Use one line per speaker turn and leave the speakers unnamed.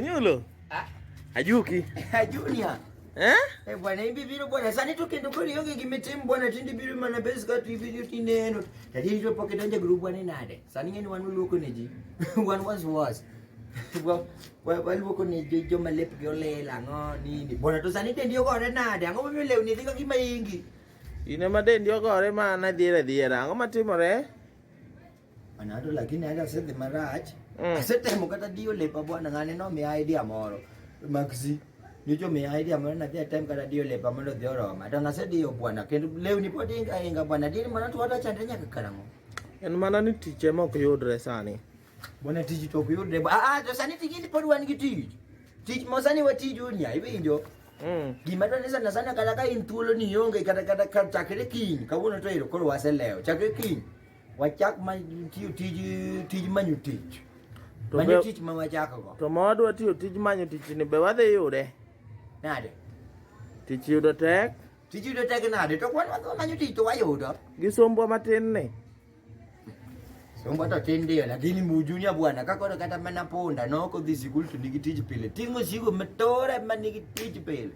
Nyulo. Ajuki.
Junior. Bwana hivi vile bwana sasa nitokendo kweli yonge kimetimu bwana tindi bili mana base ka video tineno. Tadi hizo pocket anje group bwana nade. Sani ngeni wanu loko neji. One was. Wali wako neji jo malep yolela ngo nini. Bwana to sani tendi yoko ore nade. Ngo mimi leo ni thika kimaingi.
Ine madendi yoko ore mana dhiera. Ngo matimore.
Anado lakini hata sasa marach. Sasa mukata dio lepa bwana ngane no me idea moro. Maxi nicho me idea mwana na time kada dio lepa mwana dhioro matanga sedio bwana kendo leo ni poti inga bwana dini mana tu hata chandanya kakarango
en mana ni tiche ma ko yudre sani
bwana tich to ko yudre to sani tiki podi wan gi tich mo sani wati junia iwinjo gima to nisa sana kada ka inthuolo ni yonge kada chakre kiny kawuono to iro koro waseleo chakre kiny wachak ma tiyo tij manyo tich manyo tich ma wachako go
to ma wadwa tiyo tij manyo tich ni be wadhi yude
nade
tich yudo tek
nade to kwan wadwa manyo tich to wayudo
gi sombwa matin ni
sombwa to tin dio lakini mujunia bwana kakoro kata mana Punda noko dhi sikul to nigi tich pile tingo sigo metore manigi tich pile